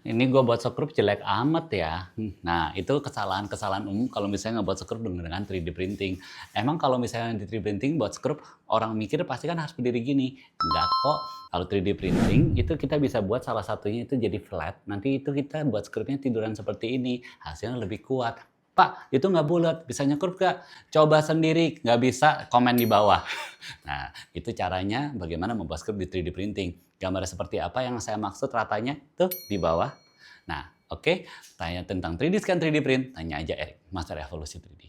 ini gue buat sekrup jelek amat ya. Nah, itu kesalahan-kesalahan umum kalau misalnya ngebuat sekrup dengan 3D printing. Emang kalau misalnya di 3D printing buat sekrup, orang mikir pasti kan harus berdiri gini. Enggak kok, kalau 3D printing itu kita bisa buat salah satunya itu jadi flat, nanti itu kita buat skrupnya tiduran seperti ini, hasilnya lebih kuat. "Pak, itu nggak bulat, bisa nyekrup nggak?" "Coba sendiri, nggak bisa, komen di bawah." Nah, itu caranya bagaimana membuat skrup di 3D printing. Gambar seperti apa yang saya maksud ratanya tuh di bawah. Nah, oke, tanya tentang 3D scan, 3D print, tanya aja Erik, Master Evolusi 3D.